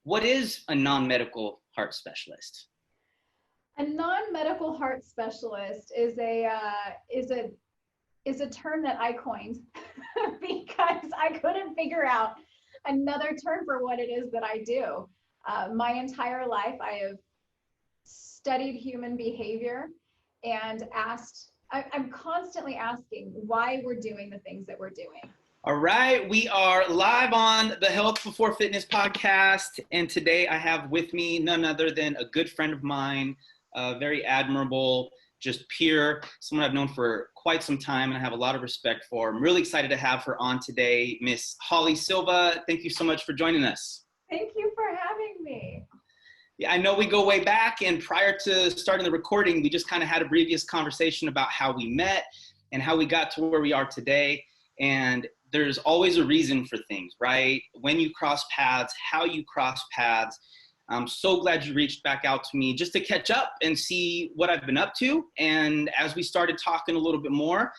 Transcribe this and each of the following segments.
What is a non-medical heart specialist? A non-medical heart specialist is a term that I coined because I couldn't figure out another term for what it is that I do. My entire life, I have studied human behavior and I'm constantly asking why we're doing the things that we're doing. All right, we are live on the Health Before Fitness podcast, and today I have with me none other than a good friend of mine, very admirable, just peer, someone I've known for quite some time and I have a lot of respect for. I'm really excited to have her on today, Miss Holly Silva. Thank you so much for joining us. Thank you for having me. Yeah, I know we go way back, and prior to starting the recording, we just kind of had a previous conversation about how we met and how we got to where we are today. And there's always a reason for things, right? When you cross paths, how you cross paths. I'm so glad you reached back out to me just to catch up and see what I've been up to. And as we started talking a little bit more,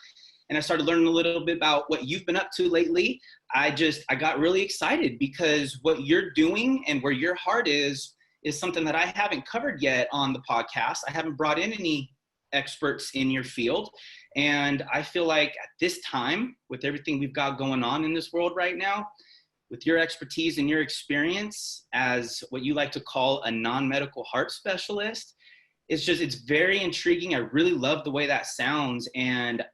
and I started learning a little bit about what you've been up to lately, I got really excited because what you're doing and where your heart is something that I haven't covered yet on the podcast. I haven't brought in any experts in your field. And I feel like at this time, with everything we've got going on in this world right now, with your expertise and your experience as what you like to call a non-medical heart specialist, it's very intriguing. I really love the way that sounds. And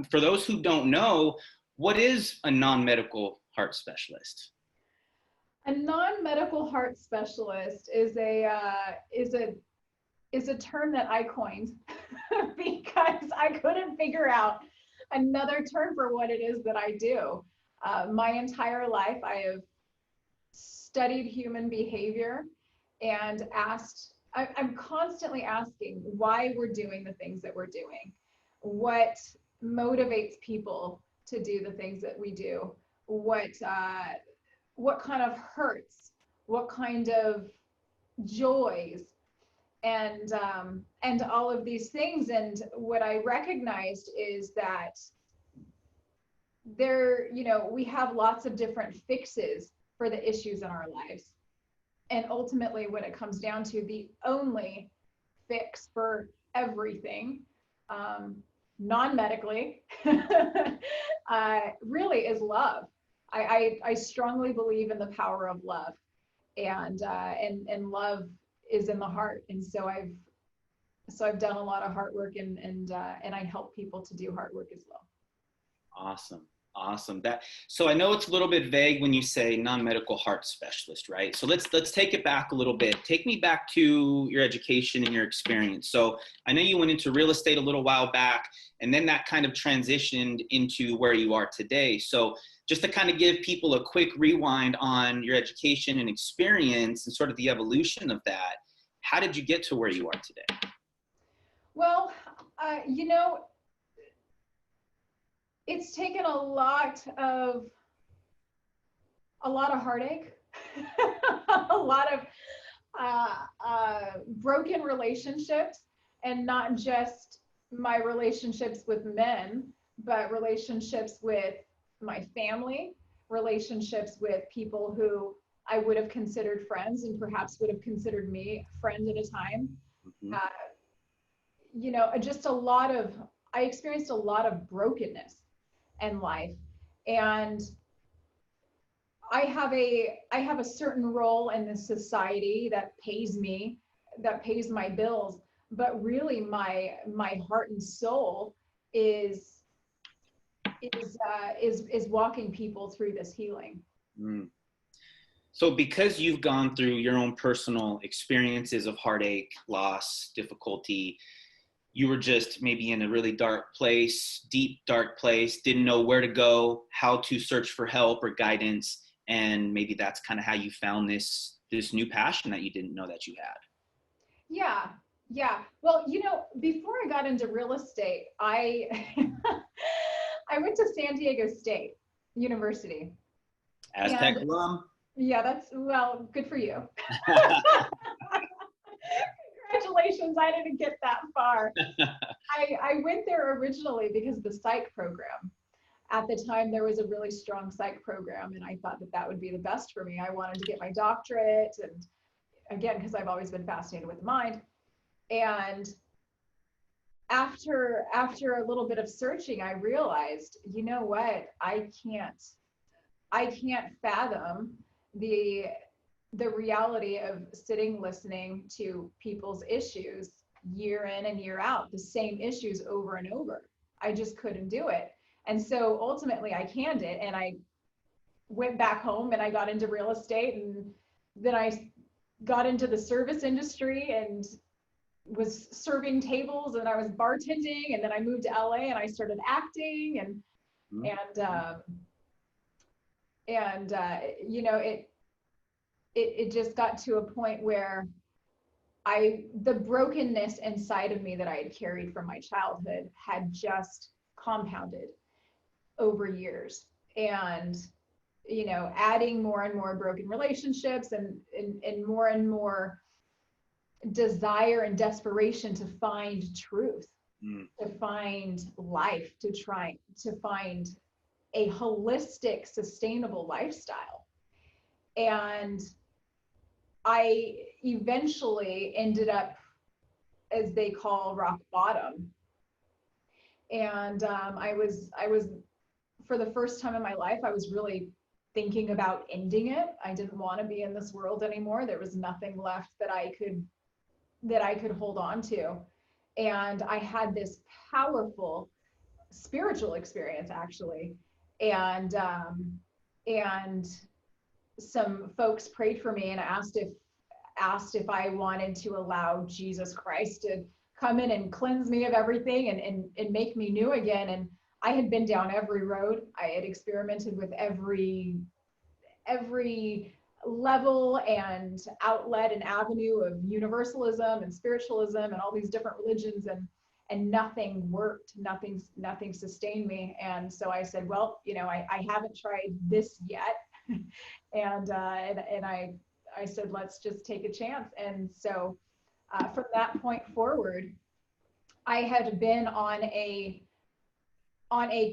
for those who don't know, what is a non-medical heart specialist? A non-medical heart specialist is a term that I coined because I couldn't figure out another term for what it is that I do. My entire life, I have studied human behavior and I'm constantly asking why we're doing the things that we're doing, what motivates people to do the things that we do, what kind of hurts, what kind of joys, and all of these things. And what I recognized is that we have lots of different fixes for the issues in our lives. And ultimately, when it comes down to the only fix for everything, non-medically, really is love. I strongly believe in the power of love, and love is in the heart. And so I've done a lot of heart work, and I help people to do heart work as well. Awesome. So I know it's a little bit vague when you say non-medical heart specialist, right? So let's take it back a little bit. Take me back to your education and your experience. So I know you went into real estate a little while back, and then that kind of transitioned into where you are today. So just to kind of give people a quick rewind on your education and experience and sort of the evolution of that, how did you get to where you are today? Well, it's taken a lot of heartache, a lot of broken relationships, and not just my relationships with men, but relationships with my family, relationships with people who I would have considered friends and perhaps would have considered me a friend at a time. Mm-hmm. I experienced a lot of brokenness in life. And I have a certain role in this society that pays me, that pays my bills, but really my heart and soul is walking people through this healing. Mm. So because you've gone through your own personal experiences of heartache, loss, difficulty, you were just maybe in a really dark place, deep, dark place, didn't know where to go, how to search for help or guidance. And maybe that's kind of how you found this new passion that you didn't know that you had. Yeah. Well, before I got into real estate, I went to San Diego State University. Aztec alum. Yeah, good for you. Congratulations, I didn't get that far. I went there originally because of the psych program. at the time there was a really strong psych program, and I thought that that would be the best for me. I wanted to get my doctorate, and again, because I've always been fascinated with the mind. And after a little bit of searching, I realized, you know what, I can't fathom the reality of sitting listening to people's issues year in and year out, the same issues over and over. I just couldn't do it. And so ultimately I canned it, and I went back home and I got into real estate, and then I got into the service industry and was serving tables, and I was bartending, and then I moved to LA and I started acting, and you know, it just got to a point where the brokenness inside of me that I had carried from my childhood had just compounded over years, and you know, adding more and more broken relationships, and more desire and desperation to find truth, to find life, to try to find a holistic, sustainable lifestyle. And I eventually ended up, as they call, rock bottom. And I was, for the first time in my life, I was really thinking about ending it. I didn't want to be in this world anymore. There was nothing left that I could hold on to. And I had this powerful spiritual experience, actually. And some folks prayed for me and asked if I wanted to allow Jesus Christ to come in and cleanse me of everything and make me new again. And I had been down every road. I had experimented with every level and outlet and avenue of universalism and spiritualism and all these different religions, and nothing worked. Nothing sustained me. And so I said, well, you know, I haven't tried this yet. and I said, let's just take a chance. And so from that point forward, I had been on a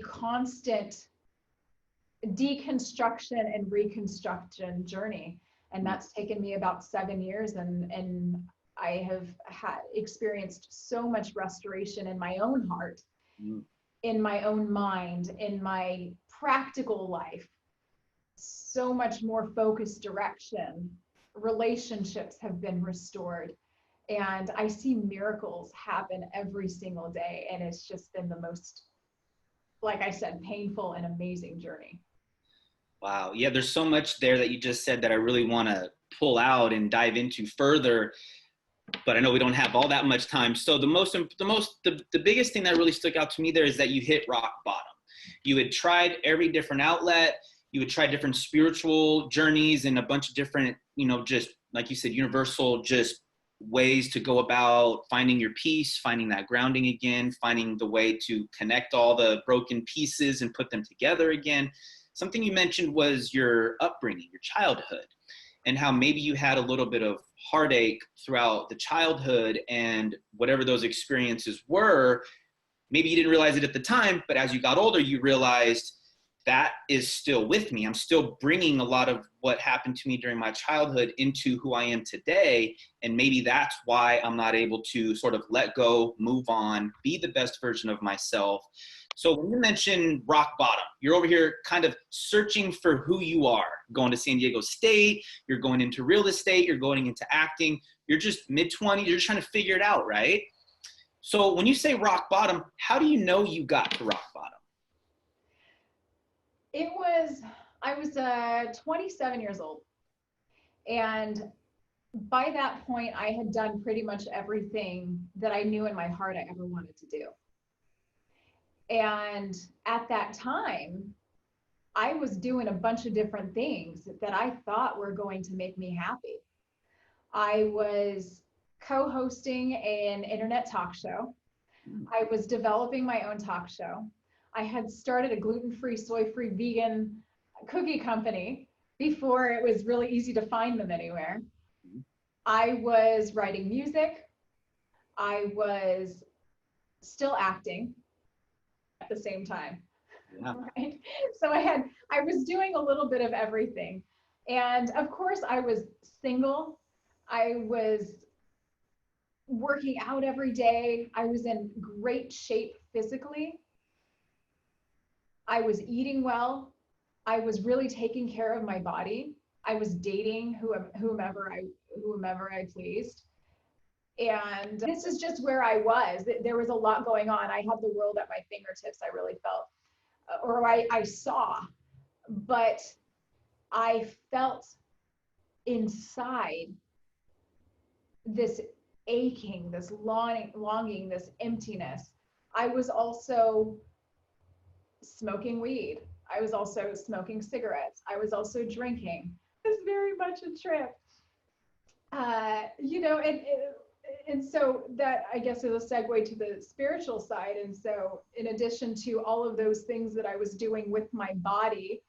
constant deconstruction and reconstruction journey. And that's taken me about 7 years. And I have experienced so much restoration in my own heart, in my own mind, in my practical life, so much more focused direction. Relationships have been restored. And I see miracles happen every single day. And it's just been the most, like I said, painful and amazing journey. Wow. Yeah, there's so much there that you just said that I really want to pull out and dive into further, but I know we don't have all that much time. So the biggest thing that really stuck out to me there is that you hit rock bottom. You had tried every different outlet. You had tried different spiritual journeys and a bunch of different, you know, just like you said, universal just ways to go about finding your peace, finding that grounding again, finding the way to connect all the broken pieces and put them together again. Something you mentioned was your upbringing, your childhood, and how maybe you had a little bit of heartache throughout the childhood, and whatever those experiences were, maybe you didn't realize it at the time, but as you got older, you realized that is still with me. I'm still bringing a lot of what happened to me during my childhood into who I am today. And maybe that's why I'm not able to sort of let go, move on, be the best version of myself. So when you mention rock bottom, you're over here kind of searching for who you are, going to San Diego State, you're going into real estate, you're going into acting, you're just mid-20s, you're just trying to figure it out, right? So when you say rock bottom, how do you know you got to rock bottom? I was 27 years old. And by that point, I had done pretty much everything that I knew in my heart I ever wanted to do. And at that time, I was doing a bunch of different things that I thought were going to make me happy. I was co-hosting an internet talk show. I was developing my own talk show. I had started a gluten-free, soy-free, vegan cookie company before it was really easy to find them anywhere. I was writing music. I was still acting at the same time. Yeah. right? So I was doing a little bit of everything. And of course, I was single. I was working out every day. I was in great shape physically. I was eating well. I was really taking care of my body. I was dating whomever I pleased. And this is just where I was. There was a lot going on. I had the world at my fingertips, I really felt, or I saw, but I felt inside this aching, this longing, this emptiness. I was also smoking weed. I was also smoking cigarettes. I was also drinking. It was very much a trip. And so that, I guess, is a segue to the spiritual side. And so in addition to all of those things that I was doing with my body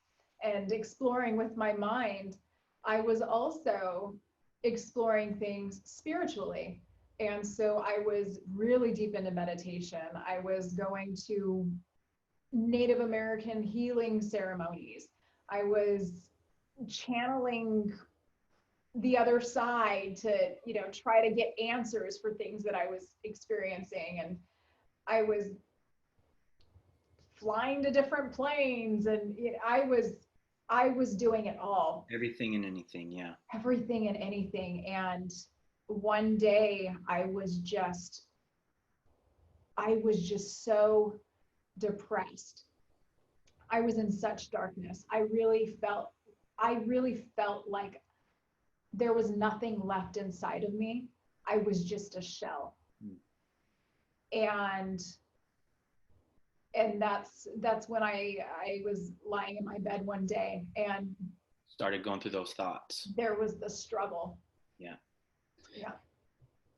and exploring with my mind, I was also exploring things spiritually. And so I was really deep into meditation. I was going to Native American healing ceremonies. I was channeling the other side to, try to get answers for things that I was experiencing. And I was flying to different planes, and I was doing it all. Everything and anything. Yeah. Everything and anything. And one day I was just so depressed. I was in such darkness. I really felt like there was nothing left inside of me. I was just a shell. And that's when I was lying in my bed one day and started going through those thoughts. There was the struggle. Yeah. Yeah.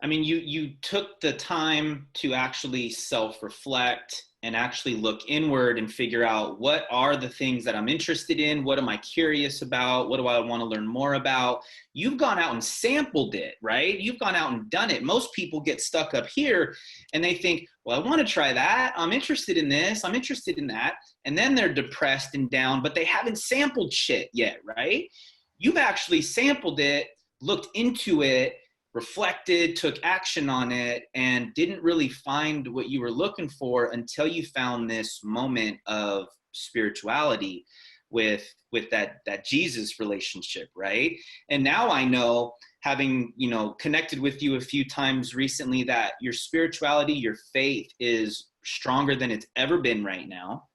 I mean, you took the time to actually self-reflect and actually look inward and figure out, what are the things that I'm interested in? What am I curious about? What do I want to learn more about? You've gone out and sampled it, right? You've gone out and done it. Most people get stuck up here and they think, well, I want to try that. I'm interested in this. I'm interested in that. And then they're depressed and down, but they haven't sampled shit yet, right? You've actually sampled it, looked into it, reflected, took action on it, and didn't really find what you were looking for until you found this moment of spirituality with that Jesus relationship, right? And now I know, having, connected with you a few times recently, that your spirituality, your faith is stronger than it's ever been right now,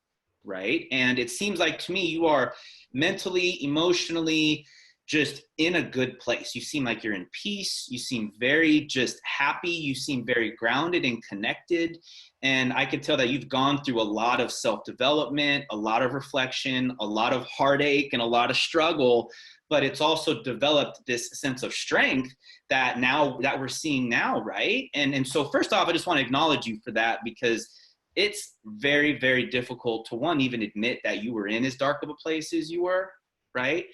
right? And it seems like to me you are mentally, emotionally, just in a good place. You seem like you're in peace. You seem very just happy. You seem very grounded and connected. And I could tell that you've gone through a lot of self-development, a lot of reflection, a lot of heartache, and a lot of struggle, but it's also developed this sense of strength that we're seeing now, right? And so first off, I just want to acknowledge you for that, because it's very, very difficult to, one, even admit that you were in as dark of a place as you were, right?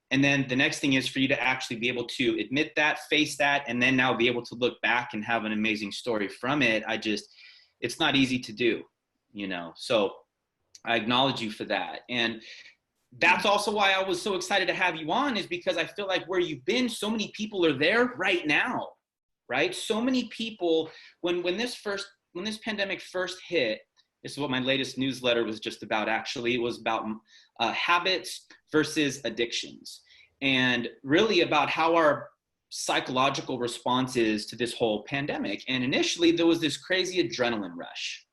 And then the next thing is for you to actually be able to admit that, face that, and then now be able to look back and have an amazing story from it. It's not easy to do, so I acknowledge you for that. And that's also why I was so excited to have you on, is because I feel like where you've been, so many people are there right now, right? So many people, when this pandemic first hit, this is what my latest newsletter was just about, actually. It was about habits versus addictions, and really about how our psychological response is to this whole pandemic. And initially there was this crazy adrenaline rush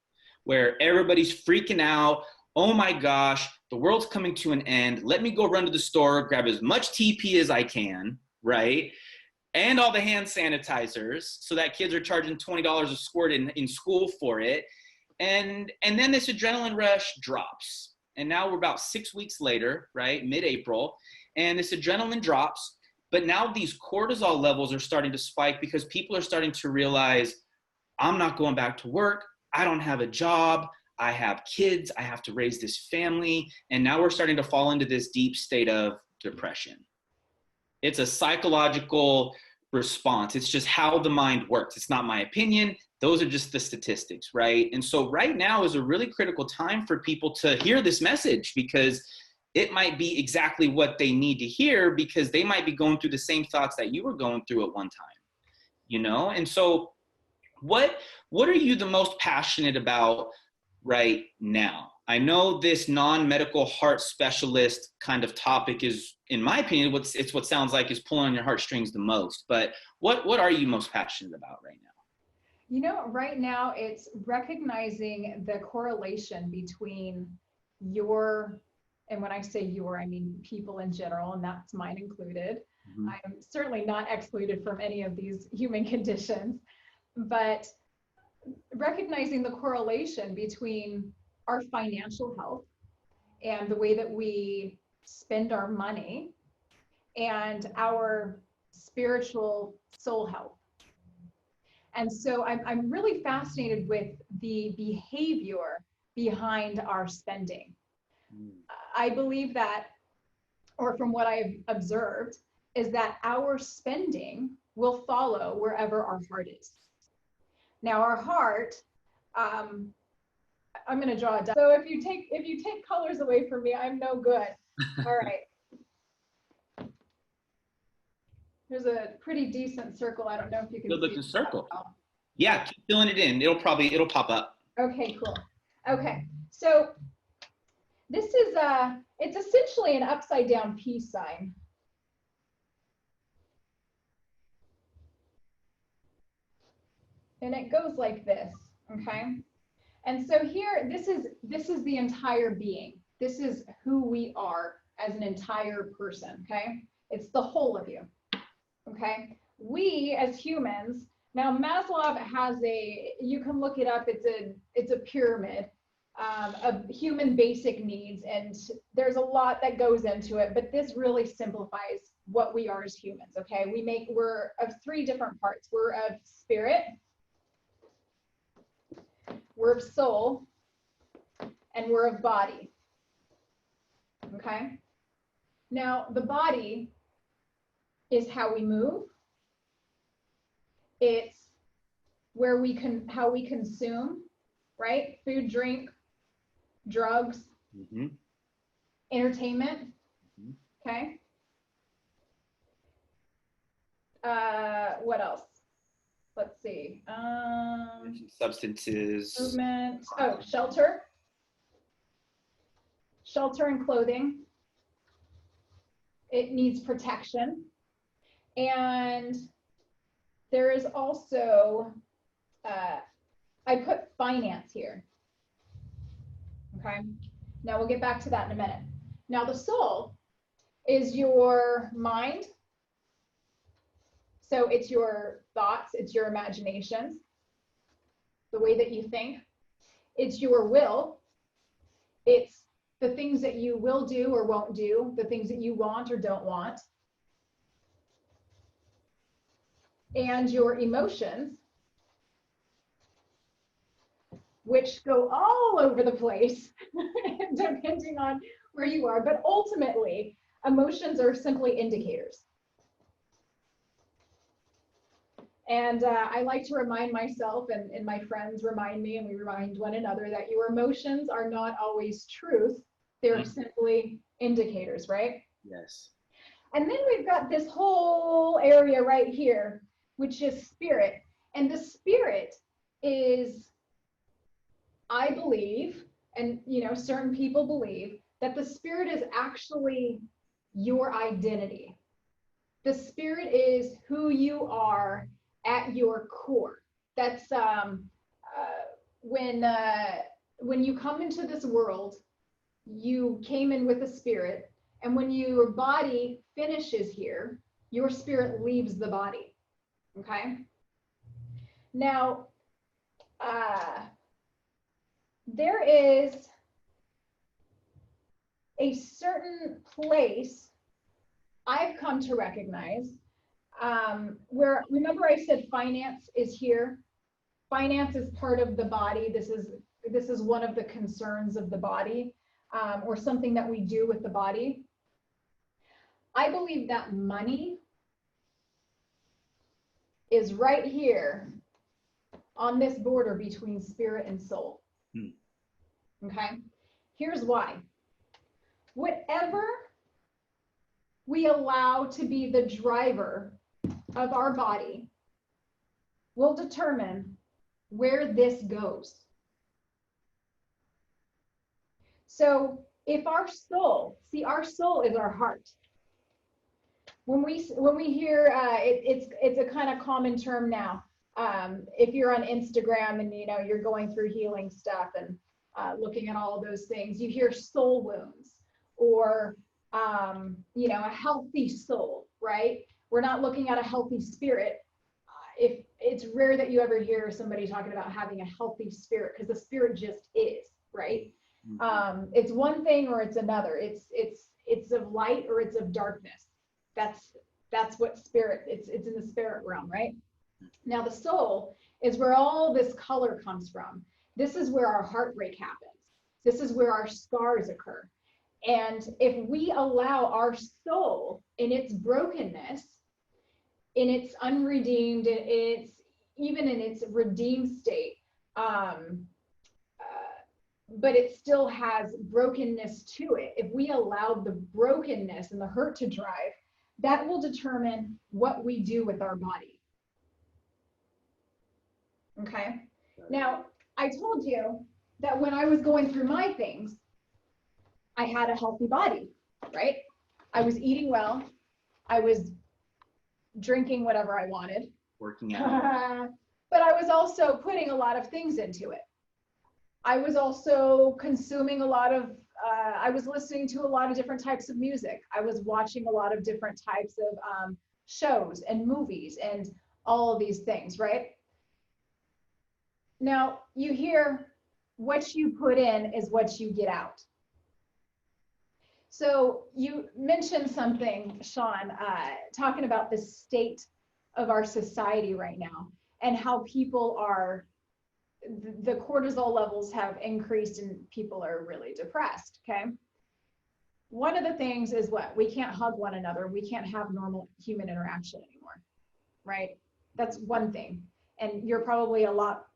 where everybody's freaking out. Oh my gosh, the world's coming to an end. Let me go run to the store, grab as much TP as I can, right? And all the hand sanitizers, so that kids are charging $20 a squirt in school for it. And then this adrenaline rush drops. And now we're about 6 weeks later, right? Mid-April. And this adrenaline drops. But now these cortisol levels are starting to spike because people are starting to realize, I'm not going back to work. I don't have a job. I have kids. I have to raise this family. And now we're starting to fall into this deep state of depression. It's a psychological response. It's just how the mind works. It's not my opinion. Those are just the statistics, right? And so right now is a really critical time for people to hear this message, because it might be exactly what they need to hear, because they might be going through the same thoughts that you were going through at one time, you know? And so what are you the most passionate about right now? I know this non-medical heart specialist kind of topic is, in my opinion, it's what sounds like is pulling on your heartstrings the most. But what are you most passionate about right now? You know, right now it's recognizing the correlation between your, and when I say your, I mean people in general, and that's mine included. Mm-hmm. I'm certainly not excluded from any of these human conditions, but recognizing the correlation between our financial health and the way that we spend our money and our spiritual soul health. And so I'm really fascinated with the behavior behind our spending. I believe that, or from what I've observed, is that our spending will follow wherever our heart is. Now our heart, I'm going to draw a diagram. So if you take colors away from me, I'm no good. All right. There's a pretty decent circle. I don't know if you can good looking circle. Yeah, keep filling it in. It'll pop up. Okay, cool. Okay, so this is it's essentially an upside down peace sign. And it goes like this, okay? And so here, this is the entire being. This is who we are as an entire person, okay? It's the whole of you, okay? We as humans, now Maslow has you can look it up, it's a pyramid of human basic needs, and there's a lot that goes into it, but this really simplifies what we are as humans, okay? We're of three different parts. We're of spirit, we're of soul, and we're of body, okay? Now, the body is how we move. It's how we consume, right? Food, drink, drugs, mm-hmm. entertainment, mm-hmm. Okay? What else? Let's see. Substances. Movement. Oh, shelter. Shelter and clothing. It needs protection. And there is also, I put finance here. Okay. Now we'll get back to that in a minute. Now the soul is your mind. So it's your thoughts, it's your imaginations, the way that you think. It's your will. It's the things that you will do or won't do, the things that you want or don't want. And your emotions, which go all over the place, depending on where you are. But ultimately, emotions are simply indicators. And I like to remind myself, and my friends remind me, and we remind one another, that your emotions are not always truth. They're mm-hmm. simply indicators, right? Yes. And then we've got this whole area right here, which is spirit. And the spirit is, I believe, and certain people believe, that the spirit is actually your identity. The spirit is who you are at your core. That's when you come into this world, you came in with a spirit, and when your body finishes here, your spirit leaves the body. Okay. Now, there is a certain place I've come to recognize where, remember I said finance is here. Finance is part of the body. This is one of the concerns of the body, or something that we do with the body. I believe that money is right here on this border between spirit and soul. Okay? Here's why. Whatever we allow to be the driver of our body will determine where this goes. So if our soul, see, our soul is our heart. When we hear, it's a kind of common term now. If you're on Instagram and you're going through healing stuff and looking at all of those things, you hear soul wounds or a healthy soul, right? We're not looking at a healthy spirit. If it's rare that you ever hear somebody talking about having a healthy spirit, because the spirit just is, right? It's one thing or it's another. It's of light or it's of darkness. That's what spirit. It's in the spirit realm, right? Now the soul is where all this color comes from. This is where our heartbreak happens. This is where our scars occur. And if we allow our soul in its brokenness, in its unredeemed, even in its redeemed state, but it still has brokenness to it. If we allow the brokenness and the hurt to drive, that will determine what we do with our body. Okay? Now, I told you that when I was going through my things, I had a healthy body, right? I was eating well. I was drinking whatever I wanted. Working out. But I was also putting a lot of things into it. I was also consuming a lot of, I was listening to a lot of different types of music. I was watching a lot of different types of shows and movies and all of these things, right? Now, you hear what you put in is what you get out. So you mentioned something, Sean, talking about the state of our society right now and how people are, the cortisol levels have increased and people are really depressed, okay? One of the things is what? We can't hug one another. We can't have normal human interaction anymore, right? That's one thing. And you're probably a lot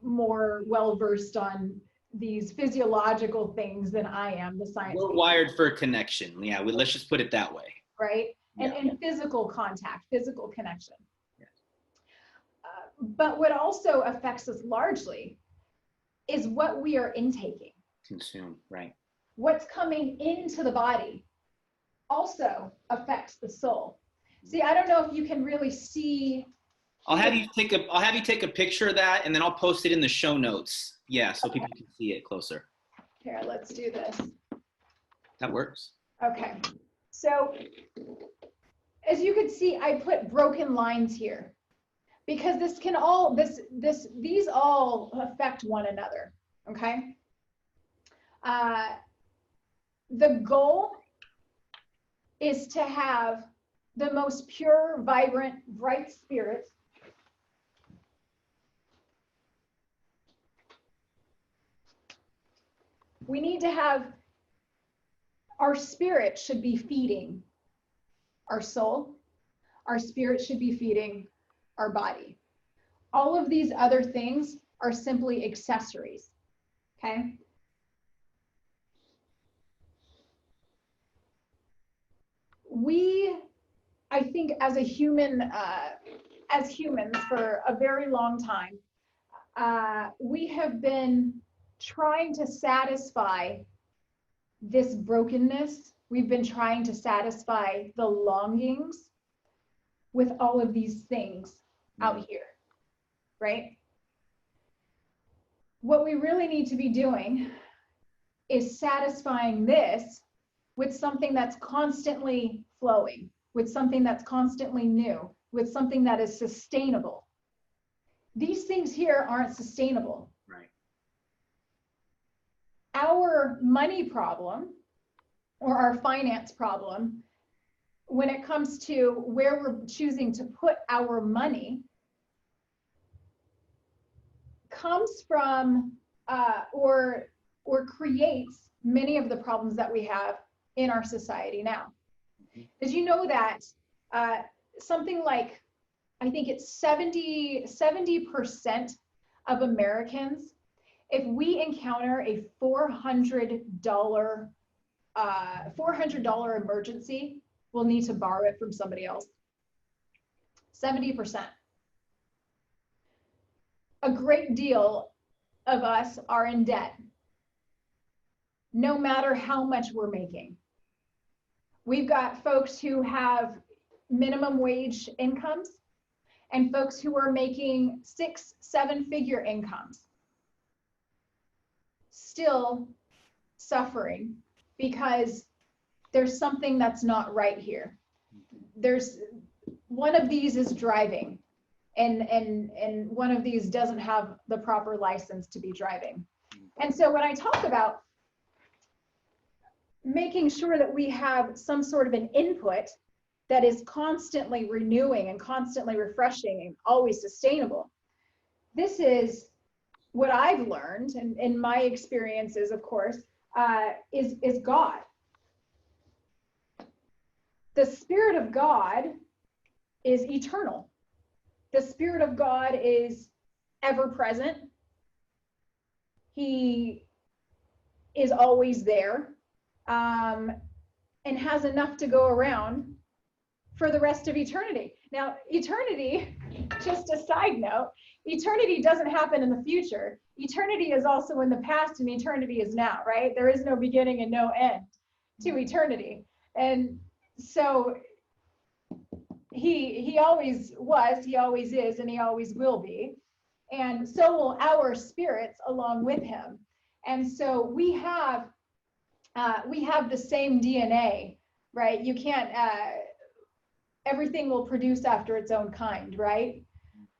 more well-versed on these physiological things than I am, the science. We're wired for connection. Yeah, let's just put it that way. Right? Yeah. And physical contact, physical connection. Yeah. But what also affects us largely is what we are intaking. Consume, right. What's coming into the body also affects the soul. See, I don't know if you can really see. I'll have you take a picture of that and then I'll post it in the show notes. Yeah, so people can see it closer. Here, let's do this. That works. Okay. So as you can see, I put broken lines here because this can all, these all affect one another. Okay. The goal is to have the most pure, vibrant, bright spirits we need to have, our spirit should be feeding our soul. Our spirit should be feeding our body. All of these other things are simply accessories, okay? I think as a human, as humans for a very long time, we have been trying to satisfy this brokenness. We've been trying to satisfy the longings with all of these things out here, right? What we really need to be doing is satisfying this with something that's constantly flowing, with something that's constantly new, with something that is sustainable. These things here aren't sustainable. Right. Our money problem or our finance problem, when it comes to where we're choosing to put our money, comes from or creates many of the problems that we have in our society now. Did you know that something like I think it's 70% of Americans, if we encounter a $400 emergency, we'll need to borrow it from somebody else. 70%. A great deal of us are in debt, no matter how much we're making. We've got folks who have minimum wage incomes and folks who are making 6-7-figure incomes, still suffering because there's something that's not right here. There's one of these is driving, and one of these doesn't have the proper license to be driving. And so when I talk about making sure that we have some sort of an input that is constantly renewing and constantly refreshing and always sustainable, this is what I've learned, and in my experiences, of course, is God. The Spirit of God is eternal. The Spirit of God is ever present. He is always there, and has enough to go around for the rest of eternity. Now, eternity, just a side note, eternity doesn't happen in the future. Eternity is also in the past, and eternity is now, right? There is no beginning and no end to eternity. And so he always was, he always is, and he always will be. And so will our spirits along with him. And so we have the same DNA, right? You can't, everything will produce after its own kind, right?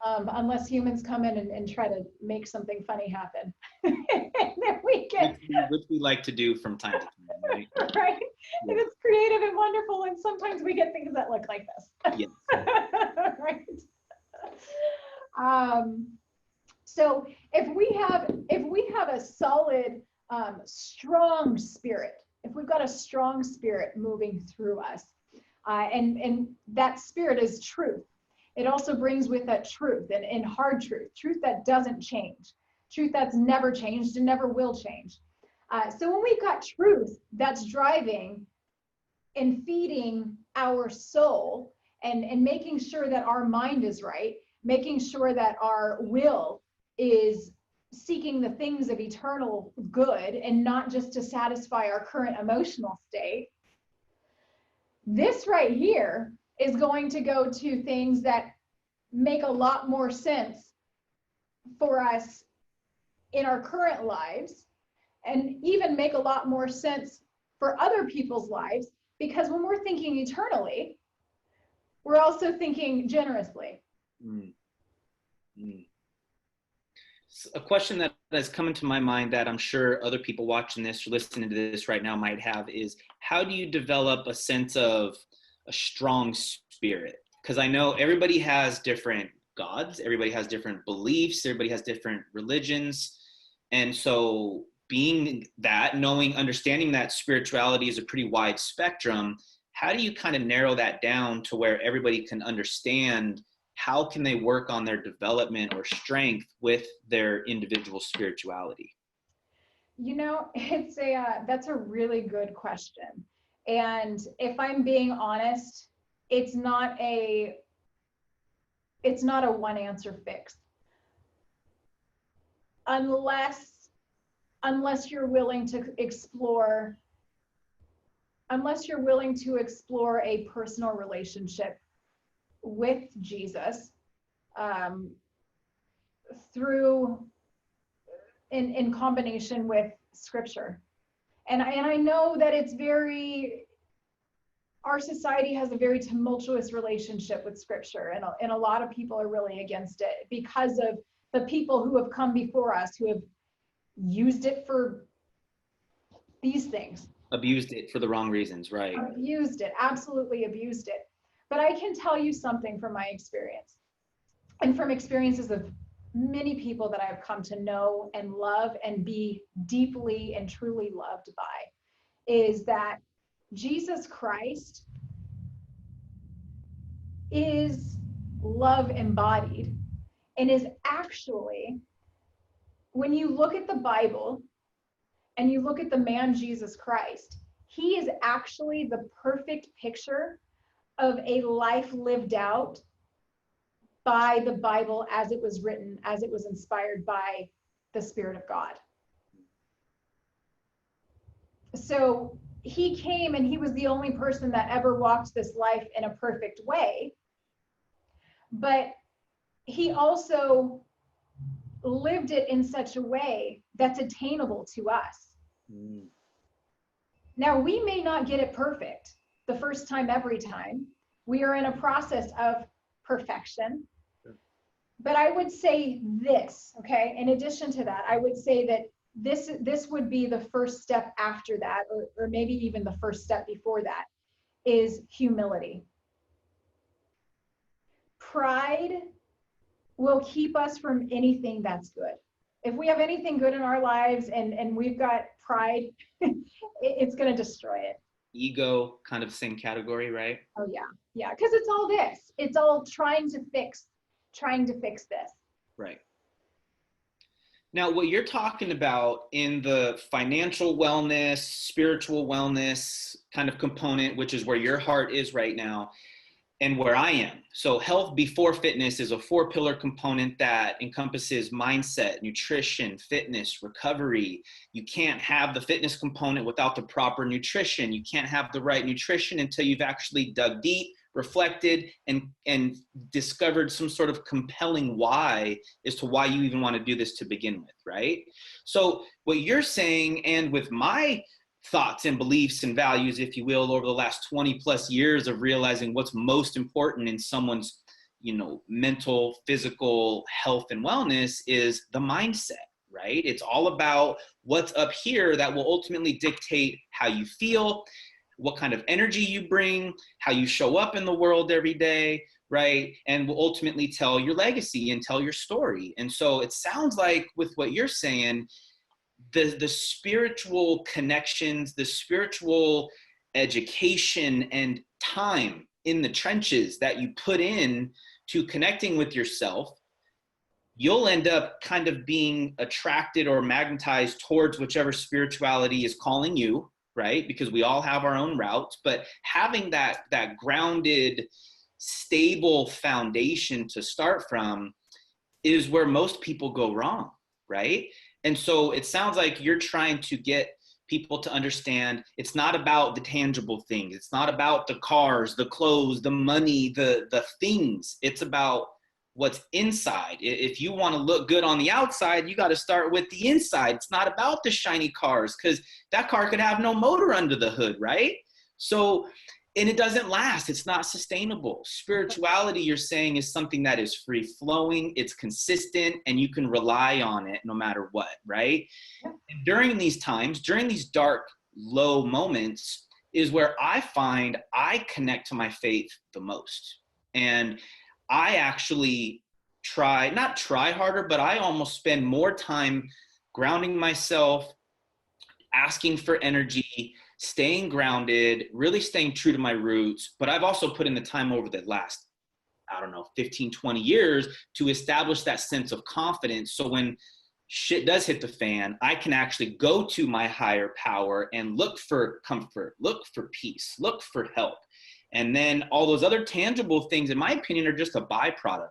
Unless humans come in and try to make something funny happen. And then we get, which we like to do from time to time, right? Right? Yeah. And it's creative and wonderful, and sometimes we get things that look like this. Yes. Right? So if we have a solid, strong spirit, if we've got a strong spirit moving through us, and that spirit is truth. It also brings with that truth and hard truth that doesn't change, truth that's never changed and never will change. So when we've got truth that's driving and feeding our soul and making sure that our mind is right, making sure that our will is seeking the things of eternal good and not just to satisfy our current emotional state, this right here is going to go to things that make a lot more sense for us in our current lives, and even make a lot more sense for other people's lives, because when we're thinking eternally, we're also thinking generously. A question that has come into my mind that I'm sure other people watching this or listening to this right now might have is, how do you develop a sense of a strong spirit? Because I know everybody has different gods, everybody has different beliefs, everybody has different religions. And so being that, understanding that spirituality is a pretty wide spectrum, how do you kind of narrow that down to where everybody can understand how can they work on their development or strength with their individual spirituality? You know, that's a really good question. And if I'm being honest, it's not a one answer fix. Unless you're willing to explore a personal relationship with Jesus, through in combination with scripture. And I know that our society has a very tumultuous relationship with scripture, and a lot of people are really against it because of the people who have come before us, who have used it for these things. Abused it for the wrong reasons, right? Abused it, absolutely abused it. But I can tell you something from my experience, and from experiences of many people that I've come to know and love and be deeply and truly loved by, is that Jesus Christ is love embodied, and is actually, when you look at the Bible and you look at the man Jesus Christ, he is actually the perfect picture of a life lived out by the Bible as it was written, as it was inspired by the Spirit of God. So he came and he was the only person that ever walked this life in a perfect way. But he also lived it in such a way that's attainable to us. Mm. Now, we may not get it perfect the first time, every time. We are in a process of perfection. Sure. But I would say this, okay? In addition to that, I would say that this would be the first step after that, or maybe even the first step before that, is humility. Pride will keep us from anything that's good. If we have anything good in our lives and we've got pride, it's going to destroy it. Ego, kind of same category, right? Oh yeah, yeah, because it's all this. It's all trying to fix this. Right. Now, what you're talking about in the financial wellness, spiritual wellness kind of component, which is where your heart is right now, and where I am. So health before fitness is a 4-pillar component that encompasses mindset, nutrition, fitness, recovery. You can't have the fitness component without the proper nutrition. You can't have the right nutrition until you've actually dug deep, reflected, and discovered some sort of compelling why as to why you even want to do this to begin with, right? So what you're saying, and with my thoughts and beliefs and values, if you will, over the last 20 plus years of realizing what's most important in someone's, mental, physical health and wellness is the mindset, right? It's all about what's up here that will ultimately dictate how you feel, what kind of energy you bring, how you show up in the world every day, right? And will ultimately tell your legacy and tell your story. And so it sounds like with what you're saying, the spiritual connections, the spiritual education and time in the trenches that you put in to connecting with yourself, you'll end up kind of being attracted or magnetized towards whichever spirituality is calling you, right? Because we all have our own routes, but having that grounded, stable foundation to start from is where most people go wrong, right? And so it sounds like you're trying to get people to understand it's not about the tangible things. It's not about the cars, the clothes, the money, the things. It's about what's inside. If you want to look good on the outside, you got to start with the inside. It's not about the shiny cars, because that car could have no motor under the hood, right? So, and it doesn't last. It's not sustainable. Spirituality, you're saying, is something that is free flowing. It's consistent, and you can rely on it no matter what, right? Yeah. And during these times, during these dark, low moments, is where I find I connect to my faith the most. And I actually not try harder, but I almost spend more time grounding myself, asking for energy, staying grounded, really staying true to my roots. But I've also put in the time over the last, 15, 20 years to establish that sense of confidence. So when shit does hit the fan, I can actually go to my higher power and look for comfort, look for peace, look for help. And then all those other tangible things, in my opinion, are just a byproduct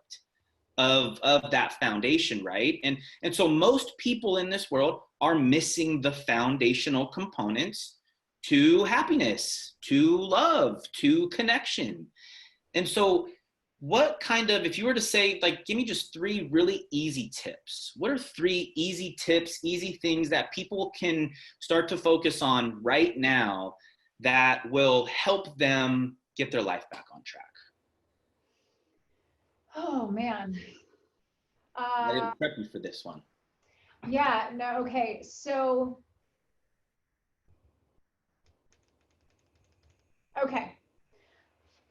of that foundation, right? And so most people in this world are missing the foundational components to happiness, to love, to connection. And so what kind of, if you were to say, like, give me just 3 really easy tips, what are 3 easy tips, easy things that people can start to focus on right now that will help them get their life back on track? Oh man. I didn't prep you for this one. Yeah, no, okay. So, okay.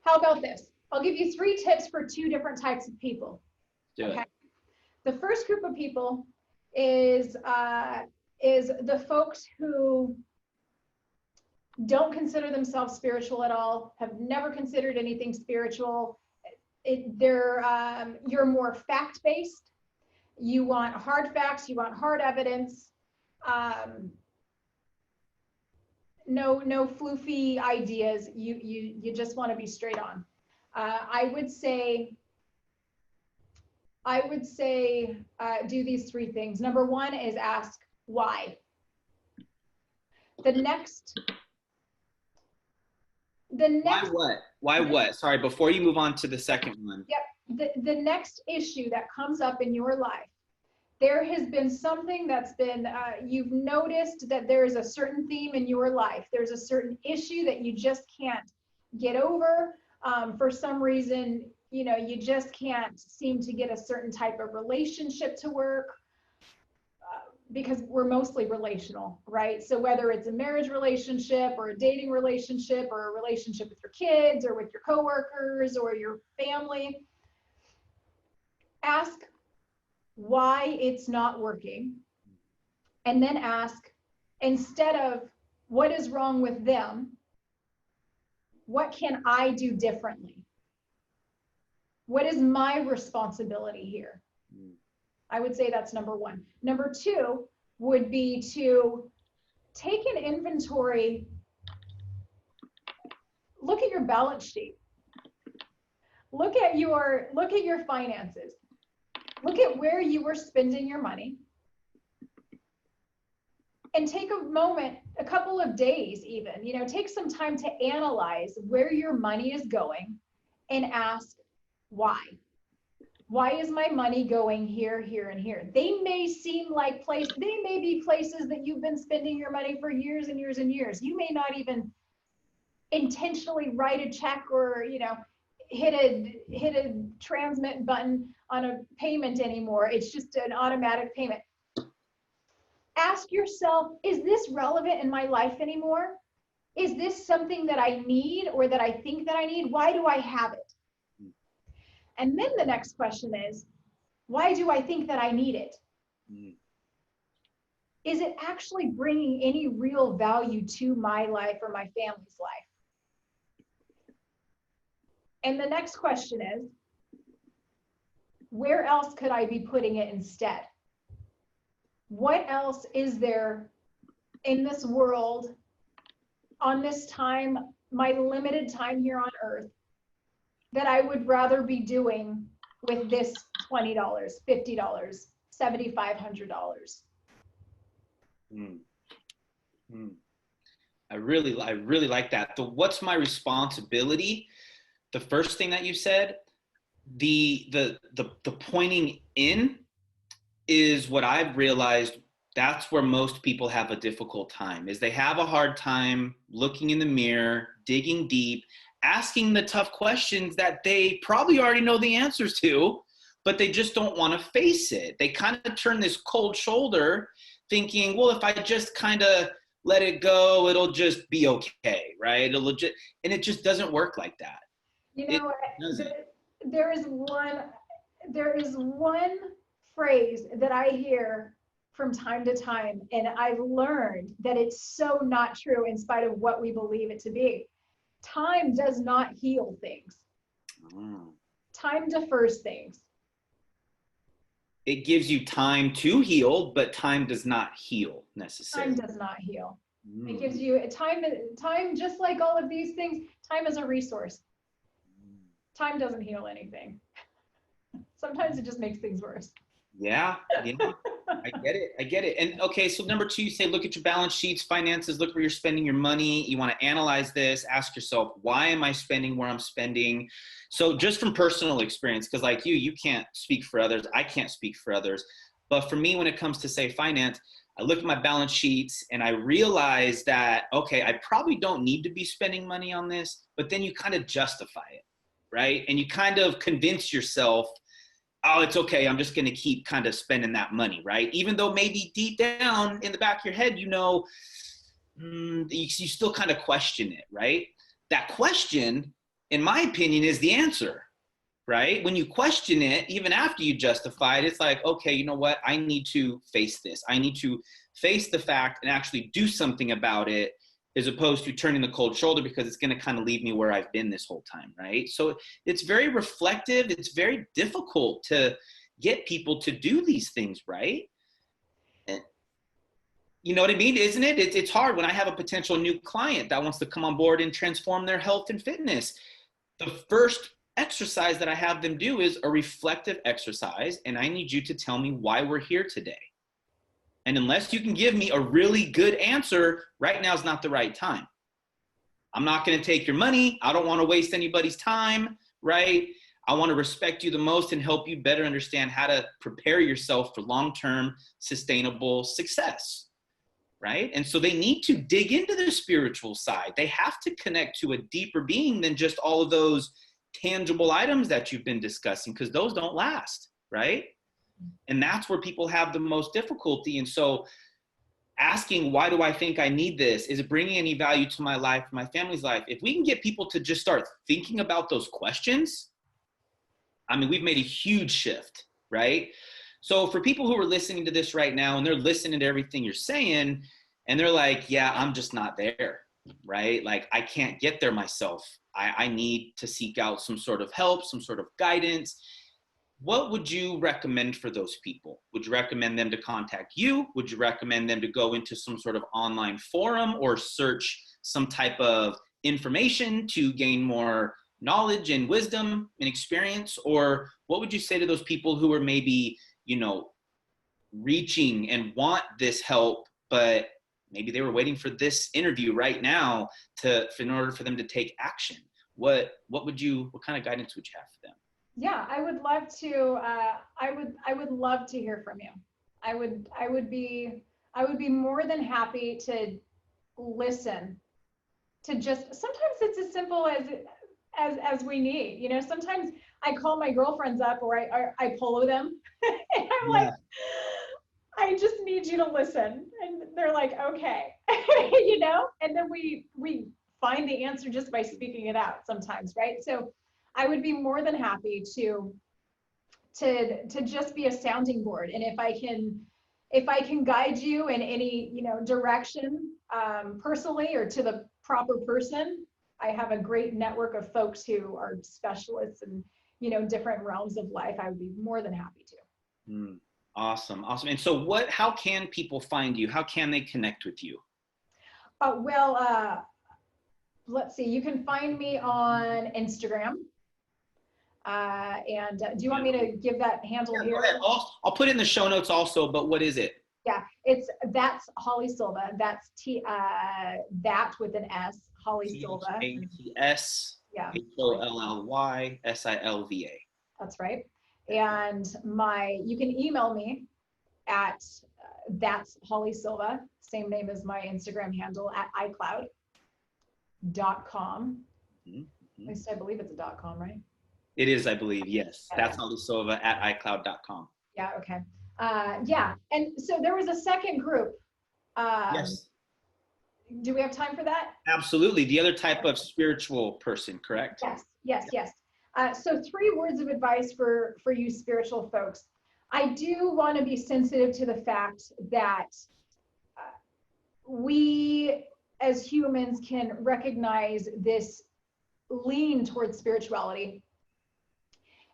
How about this? I'll give you 3 tips for 2 different types of people. Okay. The first group of people is the folks who don't consider themselves spiritual at all, have never considered anything spiritual. you're more fact-based. You want hard facts, you want hard evidence. No floofy ideas. You just want to be straight on. I would say do these three things. Number one is ask why. Why what? Sorry, before you move on to the second one. Yep. The next issue that comes up in your life, there has been something that's been, you've noticed that there is a certain theme in your life. There's a certain issue that you just can't get over. For some reason, you just can't seem to get a certain type of relationship to work, because we're mostly relational, right? So whether it's a marriage relationship or a dating relationship or a relationship with your kids or with your coworkers or your family, ask why it's not working, and then ask, instead of what is wrong with them, what can I do differently? What is my responsibility here? I would say that's number one. Number two would be to take an inventory, look at your balance sheet, look at your finances, look at where you were spending your money, and take a moment, a couple of days even, take some time to analyze where your money is going and ask why. Why is my money going here, here, and here? They may seem like they may be places that you've been spending your money for years and years and years. You may not even intentionally write a check or, hit a transmit button on a payment anymore. It's just an automatic payment. Ask yourself, is this relevant in my life anymore? Is this something that I need or that I think that I need? Why do I have it? And then the next question is, why do I think that I need it? Is it actually bringing any real value to my life or my family's life? And the next question is, where else could I be putting it instead? What else is there in this world, on this time, my limited time here on earth, that I would rather be doing with this $20, $50, $7,500? I really like that. What's my responsibility? The first thing that you said, the pointing in is what I've realized. That's where most people have a difficult time, is they have a hard time looking in the mirror, digging deep, asking the tough questions that they probably already know the answers to, but they just don't want to face it. They kind of turn this cold shoulder thinking, well, if I just kind of let it go, it'll just be okay, right? And it just doesn't work like that. There is one phrase that I hear from time to time, and I've learned that it's so not true in spite of what we believe it to be. Time does not heal things. Time defers things. It gives you time to heal, but time does not heal necessarily. Time does not heal. It gives you time, just like all of these things, time is a resource. Time doesn't heal anything. Sometimes it just makes things worse. Yeah. I get it. And okay, so number two, you say, look at your balance sheets, finances, look where you're spending your money. You want to analyze this, ask yourself, why am I spending where I'm spending? So just from personal experience, because like you can't speak for others. I can't speak for others. But for me, when it comes to say finance, I look at my balance sheets and I realize that, okay, I probably don't need to be spending money on this, but then you kind of justify it, right? And you kind of convince yourself, oh, it's okay, I'm just gonna keep kind of spending that money, right? Even though maybe deep down in the back of your head, you still kind of question it, right? That question, in my opinion, is the answer, right? When you question it, even after you justify it, it's like, okay, you know what? I need to face this. I need to face the fact and actually do something about it as opposed to turning the cold shoulder because it's going to kind of leave me where I've been this whole time, right? So it's very reflective. It's very difficult to get people to do these things, right? And, you know what I mean? Isn't it? It's hard when I have a potential new client that wants to come on board and transform their health and fitness. The first exercise that I have them do is a reflective exercise, and I need you to tell me why we're here today. And unless you can give me a really good answer, right now is not the right time. I'm not going to take your money. I don't want to waste anybody's time, right? I want to respect you the most and help you better understand how to prepare yourself for long-term sustainable success, right? And so they need to dig into the spiritual side. They have to connect to a deeper being than just all of those tangible items that you've been discussing, because those don't last, right? And that's where people have the most difficulty. And so asking, why do I think I need this? Is it bringing any value to my life, my family's life? If we can get people to just start thinking about those questions, I mean, we've made a huge shift, right? So for people who are listening to this right now and they're listening to everything you're saying and they're like, yeah, I'm just not there, right? Like, I can't get there myself. I need to seek out some sort of help, some sort of guidance. What would you recommend for those people? Would you recommend them to contact you? Would you recommend them to go into some sort of online forum or search some type of information to gain more knowledge and wisdom and experience? Or what would you say to those people who are maybe, you know, reaching and want this help, but maybe they were waiting for this interview right now in order for them to take action? What kind of guidance would you have for them? Yeah, I would love to. I would love to hear from you. I would be more than happy to listen. To just, sometimes it's as simple as we need. You know, sometimes I call my girlfriends up or I polo them, and I'm like, I just need you to listen, and they're like, okay, you know. And then we find the answer just by speaking it out sometimes, right? So I would be more than happy to just be a sounding board. And if I can guide you in any, you know, direction, personally or to the proper person, I have a great network of folks who are specialists in, you know, different realms of life. I would be more than happy to. Awesome. And so how can people find you? How can they connect with you? Let's see, you can find me on Instagram. Do you want me to give that handle here? Go ahead. I'll put it in the show notes also, but what is it? Yeah, that's Holly Silva. That's that with an S, Holly Silva. H-A-T-S, yeah. HOLLYSILVA. That's right. And you can email me at that's Holly Silva, same name as my Instagram handle, at iCloud.com. At least I believe it's a .com, right? It is, I believe, yes. That's Holly Silva at iCloud.com. Yeah, okay. Yeah, and so there was a second group. Yes. Do we have time for that? Absolutely. The other type of spiritual person, correct? Yes. So 3 words of advice for you spiritual folks. I do want to be sensitive to the fact that we as humans can recognize this lean towards spirituality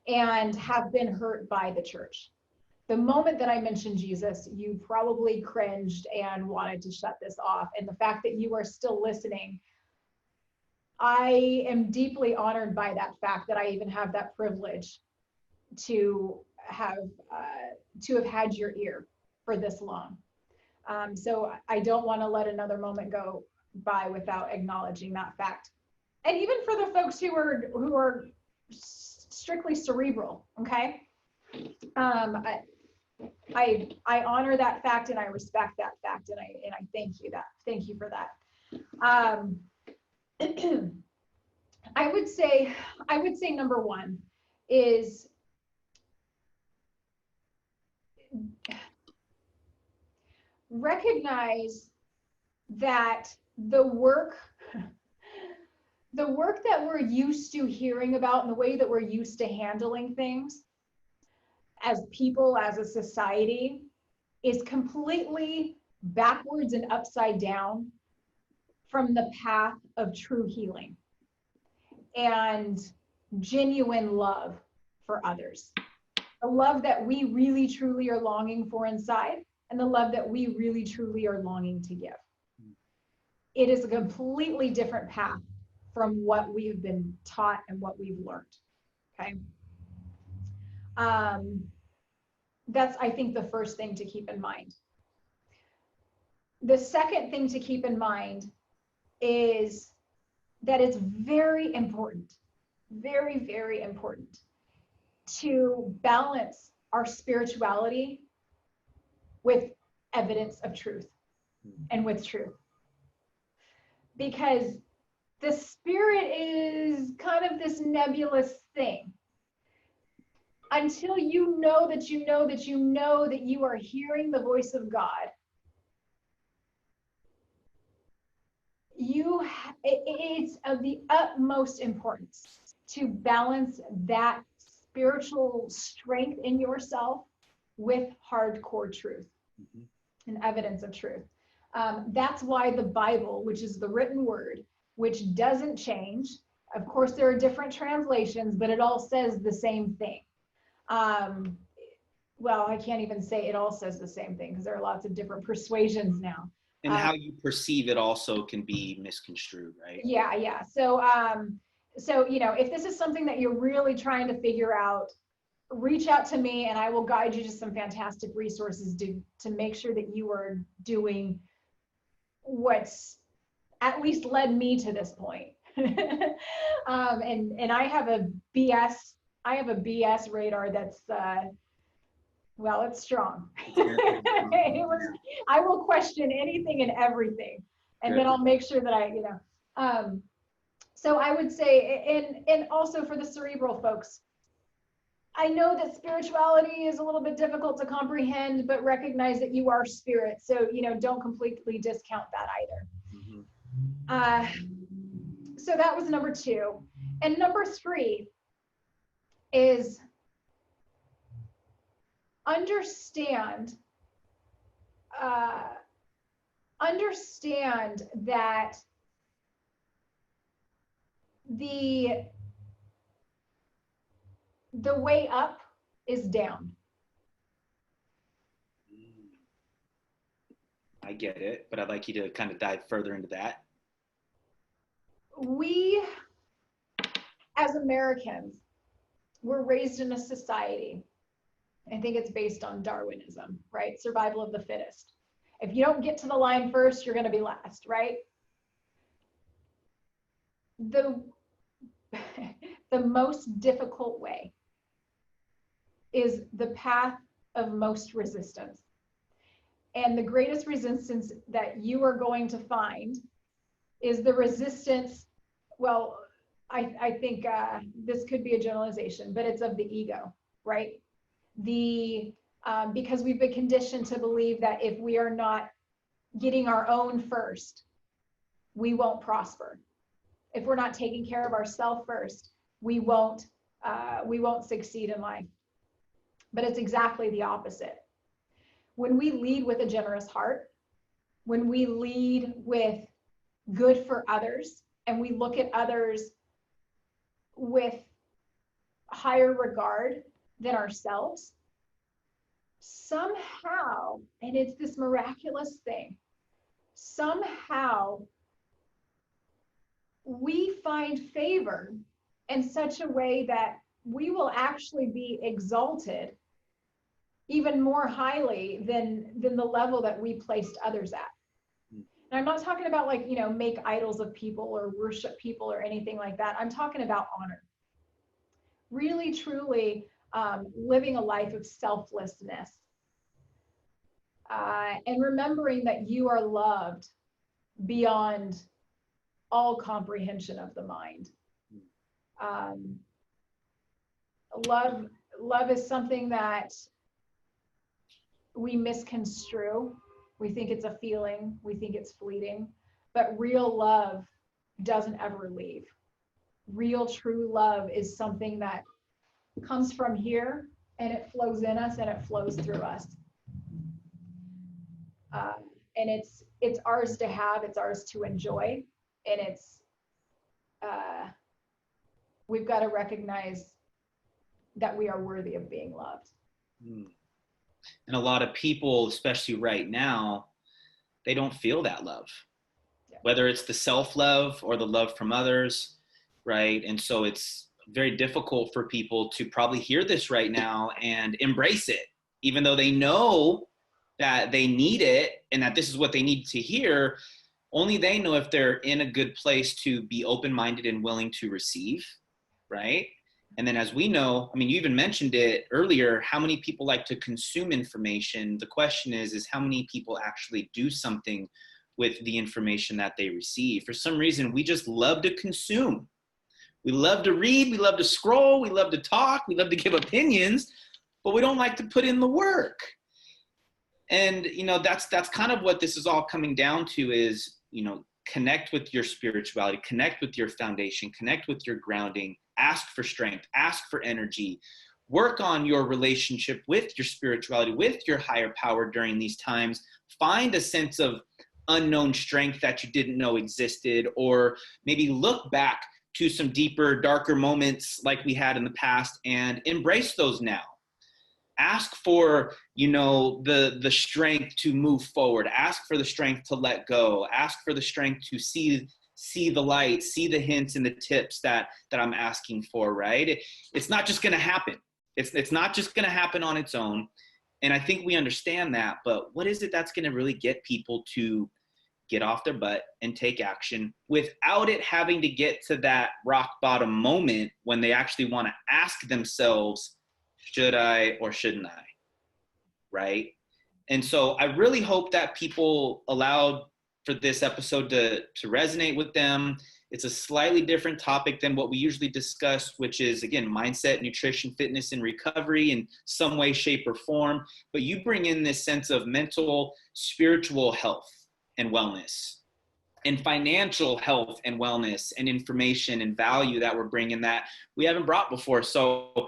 and have been hurt by the church. The moment that I mentioned Jesus, you probably cringed and wanted to shut this off. And the fact that you are still listening, I am deeply honored by that fact that I even have that privilege to have had your ear for this long. So I don't want to let another moment go by without acknowledging that fact. And even for the folks who are strictly cerebral, okay? I honor that fact and I respect that fact, and I thank you for that. I would say number 1 is recognize that the work that we're used to hearing about and the way that we're used to handling things as people, as a society, is completely backwards and upside down from the path of true healing and genuine love for others. A love that we really truly are longing for inside, and the love that we really truly are longing to give. It is a completely different path from what we've been taught and what we've learned. Okay. That's, I think, the first thing to keep in mind. The second thing to keep in mind is that it's very important, very, very important to balance our spirituality with evidence of truth and with truth. Because the spirit is kind of this nebulous thing. Until you know that you know that you know that you are hearing the voice of God, it's of the utmost importance to balance that spiritual strength in yourself with hardcore truth and evidence of truth. That's why the Bible, which is the written word, which doesn't change. Of course, there are different translations, but it all says the same thing. Well, I can't even say it all says the same thing because there are lots of different persuasions now. And how you perceive it also can be misconstrued, right? Yeah. So, if this is something that you're really trying to figure out, reach out to me and I will guide you to some fantastic resources to make sure that you are doing what's at least led me to this point. And I have a BS radar that's it's strong. I will question anything and everything, and then I'll make sure that so I would say, and also for the cerebral folks, I know that spirituality is a little bit difficult to comprehend, but recognize that you are spirit. So, don't completely discount that either. So that was number 2. And number 3 is understand that the way up is down. I get it, but I'd like you to kind of dive further into that. We, as Americans, were raised in a society, I think it's based on Darwinism, right? Survival of the fittest. If you don't get to the line first, you're going to be last, right? The most difficult way is the path of most resistance. And the greatest resistance that you are going to find is the resistance, well, I think this could be a generalization, but it's of the ego, right? Because we've been conditioned to believe that if we are not getting our own first, we won't prosper. If we're not taking care of ourselves first, we won't succeed in life. But it's exactly the opposite. When we lead with a generous heart, when we lead with good for others, and we look at others with higher regard than ourselves, somehow, and it's this miraculous thing, somehow we find favor in such a way that we will actually be exalted even more highly than the level that we placed others at. And I'm not talking about make idols of people or worship people or anything like that. I'm talking about honor. Really, truly living a life of selflessness. And remembering that you are loved beyond all comprehension of the mind. Love is something that we misconstrue. We think it's a feeling, we think it's fleeting, but real love doesn't ever leave. Real, true love is something that comes from here and it flows in us and it flows through us. And it's ours to have, it's ours to enjoy. And we've got to recognize that we are worthy of being loved. And a lot of people, especially right now, they don't feel that love, whether it's the self-love or the love from others, right? And so it's very difficult for people to probably hear this right now and embrace it, even though they know that they need it and that this is what they need to hear. Only they know if they're in a good place to be open-minded and willing to receive, right? And then as we know, I mean, you even mentioned it earlier, how many people like to consume information? The question is how many people actually do something with the information that they receive? For some reason, we just love to consume. We love to read, we love to scroll, we love to talk, we love to give opinions, but we don't like to put in the work. And, you know, that's kind of what this is all coming down to is, you know, connect with your spirituality, connect with your foundation, connect with your grounding, ask for strength, ask for energy, work on your relationship with your spirituality, with your higher power during these times. Find a sense of unknown strength that you didn't know existed, or maybe look back to some deeper, darker moments like we had in the past and embrace those now. Ask for, you know, the strength to move forward. Ask for the strength to let go. Ask for the strength to see the light, see the hints and the tips that I'm asking for, right? It's not just going to happen. It's not just going to happen on its own. And I think we understand that, but what is it that's going to really get people to get off their butt and take action without it having to get to that rock bottom moment when they actually want to ask themselves, should I or shouldn't I, right? And so I really hope that people allowed for this episode to resonate with them. It's a slightly different topic than what we usually discuss, which is, again, mindset, nutrition, fitness, and recovery in some way, shape, or form. But you bring in this sense of mental, spiritual health and wellness, and financial health and wellness, and information and value that we're bringing that we haven't brought before. So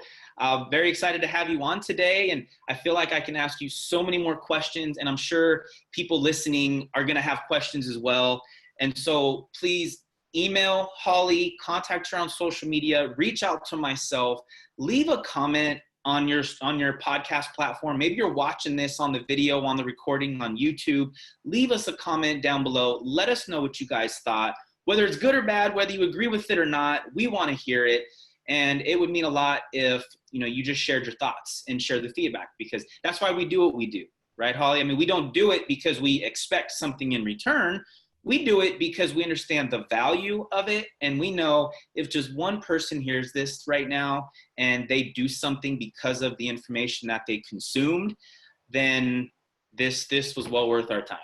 very excited to have you on today. And I feel like I can ask you so many more questions, and I'm sure people listening are going to have questions as well. And so please email Holly, contact her on social media, reach out to myself, leave a comment on your podcast platform. Maybe you're watching this on the video, on the recording on YouTube. Leave us a comment down below. Let us know what you guys thought, whether it's good or bad, whether you agree with it or not. We want to hear it. And it would mean a lot if, you know, you just shared your thoughts and shared the feedback, because that's why we do what we do, right, Holly? I mean, we don't do it because we expect something in return. We do it because we understand the value of it. And we know if just one person hears this right now and they do something because of the information that they consumed, then this was well worth our time,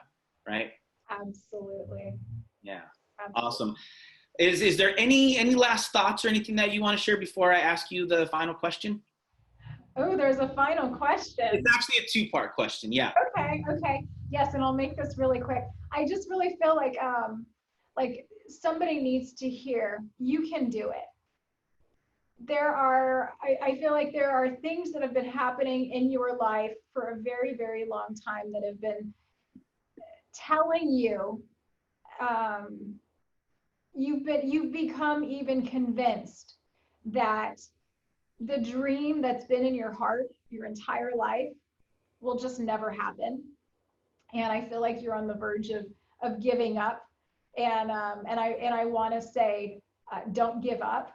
right? Absolutely. Yeah. Absolutely. Awesome. Is there any last thoughts or anything that you want to share before I ask you the final question? Oh, there's a final question. It's actually a two-part question. Yeah. Okay. Yes, and I'll make this really quick. I just really feel like somebody needs to hear, you can do it. I feel like there are things that have been happening in your life for a very, very long time that have been telling you, you've become even convinced that the dream that's been in your heart your entire life will just never happen. And I feel like you're on the verge of giving up. And I want to say, don't give up.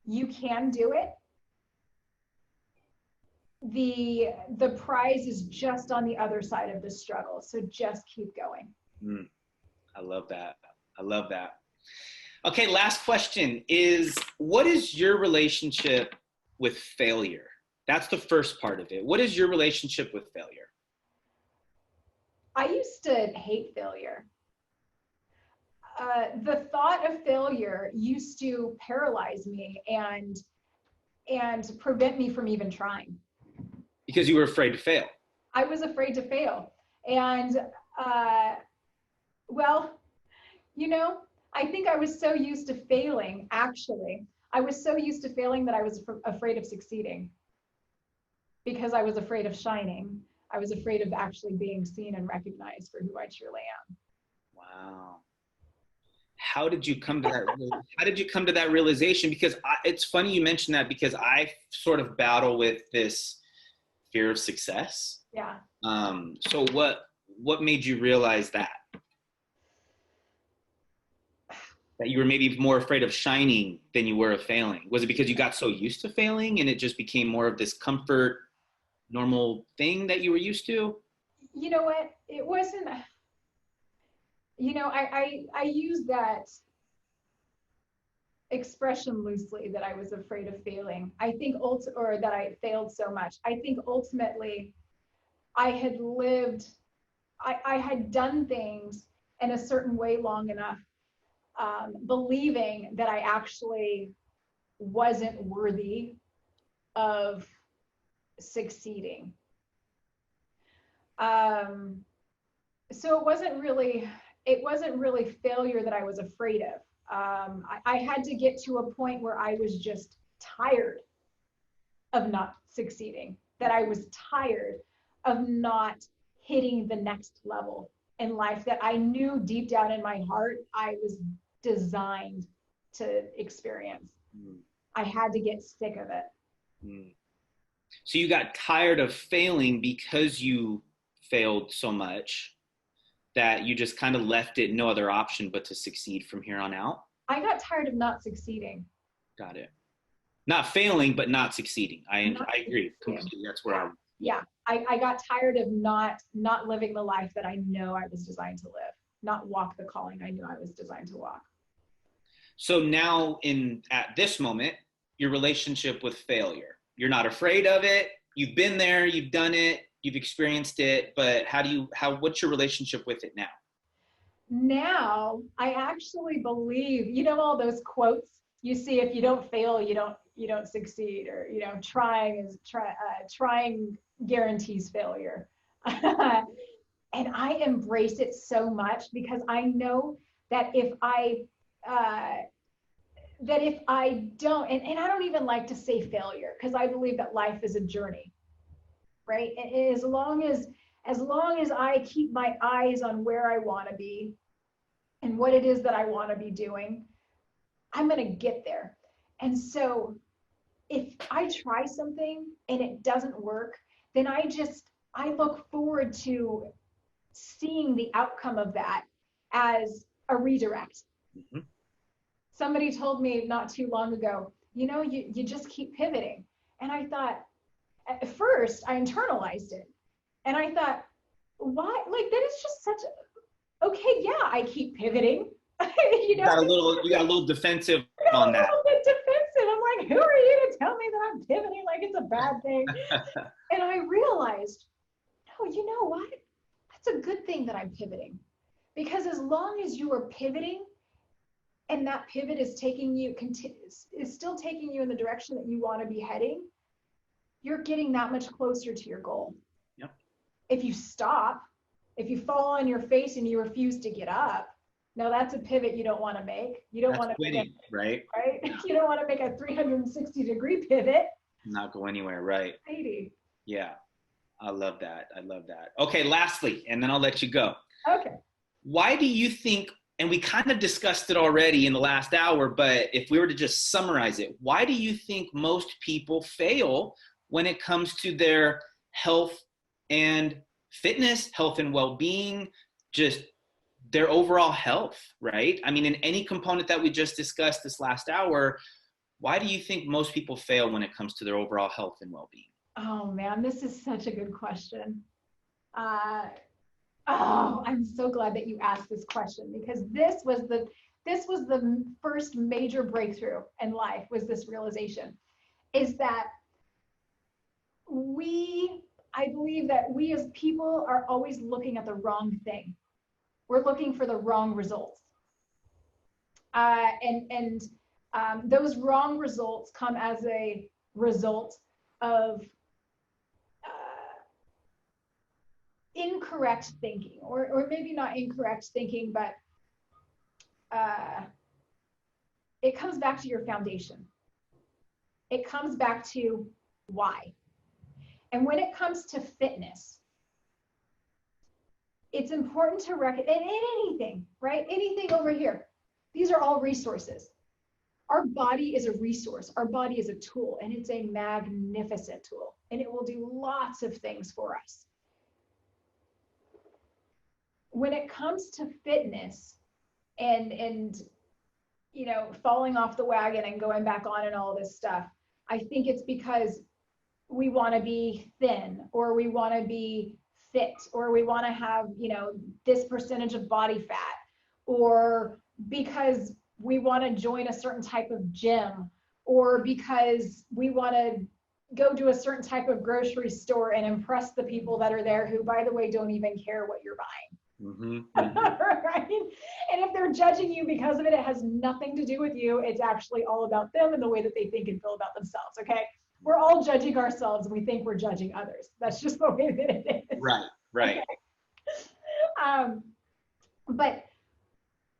You can do it. The prize is just on the other side of the struggle. So just keep going. I love that. I love that. Okay, last question is, what is your relationship with failure? That's the first part of it. What is your relationship with failure? I used to hate failure. The thought of failure used to paralyze me and prevent me from even trying. Because you were afraid to fail. I was afraid to fail. And, well, you know, I think I was so used to failing, actually. I was so used to failing that I was afraid of succeeding because I was afraid of shining. I was afraid of actually being seen and recognized for who I truly am. Wow. How did you come to that? How did you come to that realization? Because it's funny you mentioned that, because I sort of battle with this fear of success. Yeah. So what made you realize that you were maybe more afraid of shining than you were of failing? Was it because you got so used to failing and it just became more of this comfort, normal thing that you were used to? You know what? It wasn't, you know, I use that expression loosely, that I was afraid of failing. I think or that I failed so much. I think ultimately I had lived, I had done things in a certain way long enough, believing that I actually wasn't worthy of succeeding. So it wasn't really failure that I was afraid of. I had to get to a point where I was just tired of not succeeding, that I was tired of not hitting the next level in life that I knew deep down in my heart I was designed to experience. I had to get sick of it. So you got tired of failing because you failed so much that you just kind of left it no other option but to succeed from here on out? I got tired of not succeeding. Got it. Not failing, but not succeeding. I agree completely. That's where I got tired of not living the life that I know I was designed to live, not walk the calling I knew I was designed to walk. So now at this moment, your relationship with failure, you're not afraid of it. You've been there, you've done it, you've experienced it, but what's your relationship with it now? Now, I actually believe, you know, all those quotes you see, if you don't fail, you don't succeed, or, you know, trying guarantees failure. And I embrace it so much, because I know that if I don't, and I don't even like to say failure, because I believe that life is a journey, right? And as long as I keep my eyes on where I want to be and what it is that I want to be doing, I'm going to get there. And so if I try something and it doesn't work, then I look forward to seeing the outcome of that as a redirect. Mm-hmm. Somebody told me not too long ago, you know, you just keep pivoting. And I thought, at first I internalized it. And I thought, why? Like, that is just okay, yeah, I keep pivoting. You know, you got a little defensive on that. A little bit defensive. I'm like, who are you to tell me that I'm pivoting like it's a bad thing? And I realized, no, you know what? That's a good thing that I'm pivoting. Because as long as you are pivoting, and that pivot is still taking you in the direction that you want to be heading, you're getting that much closer to your goal. Yep. If you stop, if you fall on your face and you refuse to get up, now that's a pivot you don't want to make. You don't want to quitting, right? You don't want to make a 360-degree pivot. Not go anywhere, right? 80. Yeah. I love that. Okay, lastly, and then I'll let you go. Okay. Why do you think, and we kind of discussed it already in the last hour, but if we were to just summarize it, why do you think most people fail when it comes to their health and fitness, health and well-being, just their overall health, right? I mean, in any component that we just discussed this last hour, why do you think most people fail when it comes to their overall health and well-being? Oh man, this is such a good question. I'm so glad that you asked this question, because this was the first major breakthrough in life, was this realization, is that I believe that we as people are always looking at the wrong thing. We're looking for the wrong results. Those wrong results come as a result of incorrect thinking, or maybe not incorrect thinking, but it comes back to your foundation. It comes back to why. And when it comes to fitness, it's important to recognize, and anything, right? Anything over here. These are all resources. Our body is a resource. Our body is a tool, and it's a magnificent tool, and it will do lots of things for us. When it comes to fitness and you know, falling off the wagon and going back on and all this stuff, I think it's because we want to be thin, or we want to be fit, or we want to have, you know, this percentage of body fat, or because we want to join a certain type of gym, or because we want to go to a certain type of grocery store and impress the people that are there, who, by the way, don't even care what you're buying. Mm-hmm. Mm-hmm. Right? And if they're judging you because of it, it has nothing to do with you. It's actually all about them and the way that they think and feel about themselves. Okay. We're all judging ourselves, and we think we're judging others. That's just the way that it is. Right. Right. Okay. But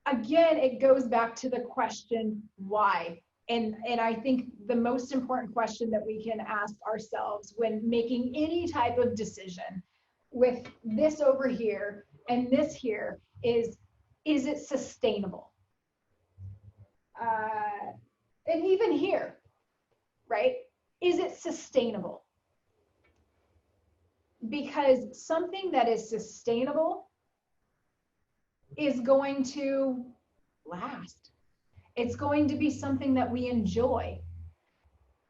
again, it goes back to the question, why? And I think the most important question that we can ask ourselves when making any type of decision with this over here and this here is it sustainable? And even here, right? Is it sustainable? Because something that is sustainable is going to last. It's going to be something that we enjoy.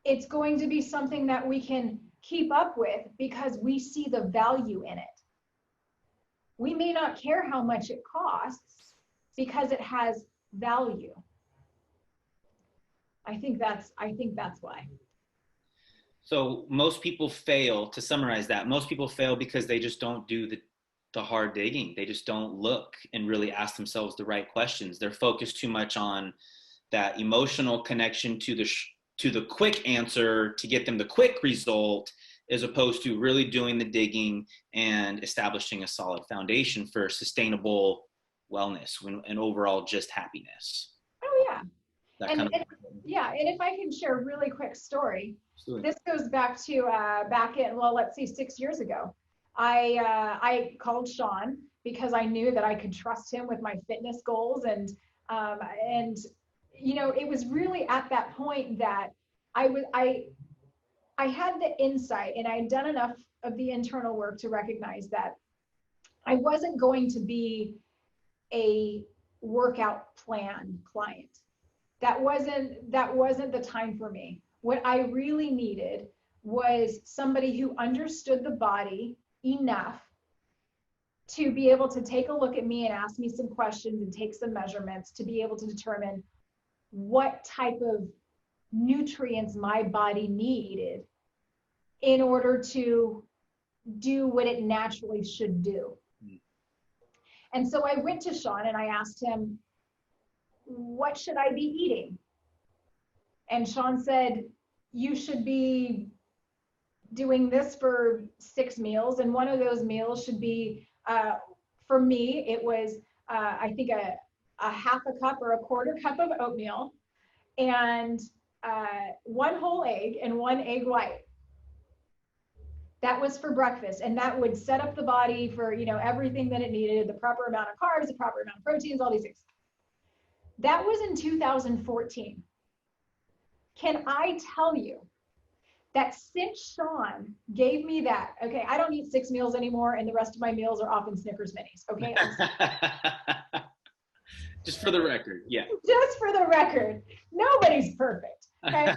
It's going to be something that we can keep up with because we see the value in it. We may not care how much it costs because it has value. I think that's why. So most people fail, to summarize that, most people fail because they just don't do the hard digging. They just don't look and really ask themselves the right questions. They're focused too much on that emotional connection to the quick answer to get them the quick result, as opposed to really doing the digging and establishing a solid foundation for sustainable wellness and overall just happiness. Oh yeah. And if I can share a really quick story, this goes back to back in, well, let's see, 6 years ago. I called Sean because I knew that I could trust him with my fitness goals, and you know, it was really at that point that I had the insight, and I had done enough of the internal work to recognize that I wasn't going to be a workout plan client. That wasn't the time for me. What I really needed was somebody who understood the body enough to be able to take a look at me and ask me some questions and take some measurements to be able to determine what type of nutrients my body needed in order to do what it naturally should do. And so I went to Sean and I asked him, what should I be eating? And Sean said, you should be doing this for 6 meals. And one of those meals should be, for me, it was, I think a half a cup or a quarter cup of oatmeal, and 1 whole egg and 1 egg white. That was for breakfast, and that would set up the body for, you know, everything that it needed, the proper amount of carbs, the proper amount of proteins, all these things. That was in 2014. Can I tell you that since Sean gave me that, okay, I don't eat 6 meals anymore, and the rest of my meals are often Snickers minis, okay? Just for the record, yeah. Just for the record, nobody's perfect, okay?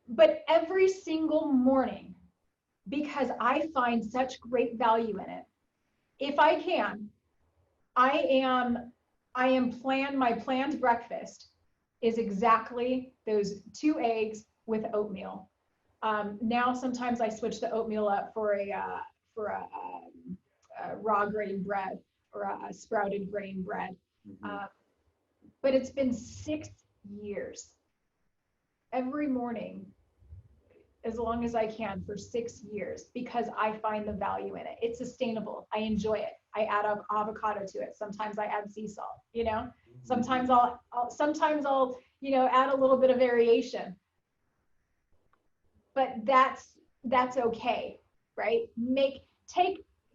But every single morning, because I find such great value in it, if I can, my planned breakfast is exactly those 2 eggs with oatmeal. Now sometimes I switch the oatmeal up for a raw grain bread or a sprouted grain bread. Mm-hmm. But it's been 6 years. Every morning, as long as I can, for 6 years, because I find the value in it. It's sustainable. I enjoy it. I add avocado to it. Sometimes I add sea salt, you know. Sometimes I'll you know, add a little bit of variation. But that's okay, right?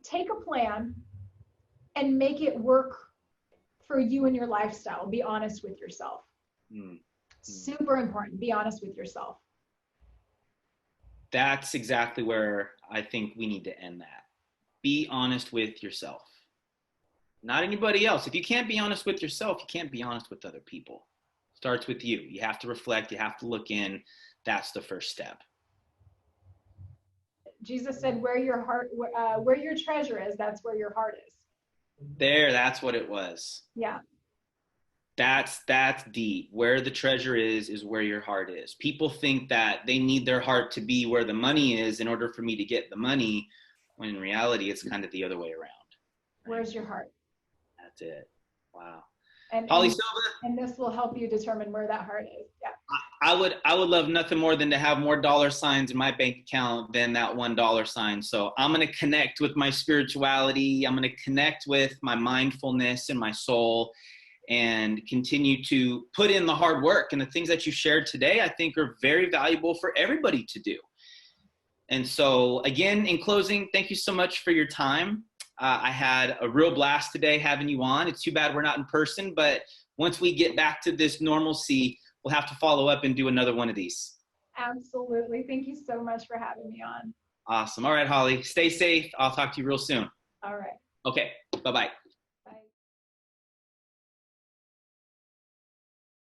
take a plan and make it work for you and your lifestyle. Be honest with yourself. Super important. Be honest with yourself. That's exactly where I think we need to end that. Be honest with yourself, not anybody else. If you can't be honest with yourself, you can't be honest with other people. Starts with you. You have to reflect. You have to look in. That's the first step. Jesus said, where your treasure is, that's where your heart is. There, that's what it was. Yeah. That's deep. Where the treasure is where your heart is. People think that they need their heart to be where the money is in order for me to get the money, when in reality, it's kind of the other way around. Right? Where's your heart? That's it. Wow. And Holly Silva. And this will help you determine where that heart is. Yeah. I would love nothing more than to have more dollar signs in my bank account than that $1 sign. So I'm going to connect with my spirituality. I'm going to connect with my mindfulness and my soul, and continue to put in the hard work. And the things that you shared today, I think, are very valuable for everybody to do. And so again, in closing, thank you so much for your time. I had a real blast today having you on. It's too bad we're not in person, but once we get back to this normalcy, we'll have to follow up and do another one of these. Absolutely. Thank you so much for having me on. Awesome. All right, Holly, stay safe. I'll talk to you real soon. All right. Okay. Bye-bye.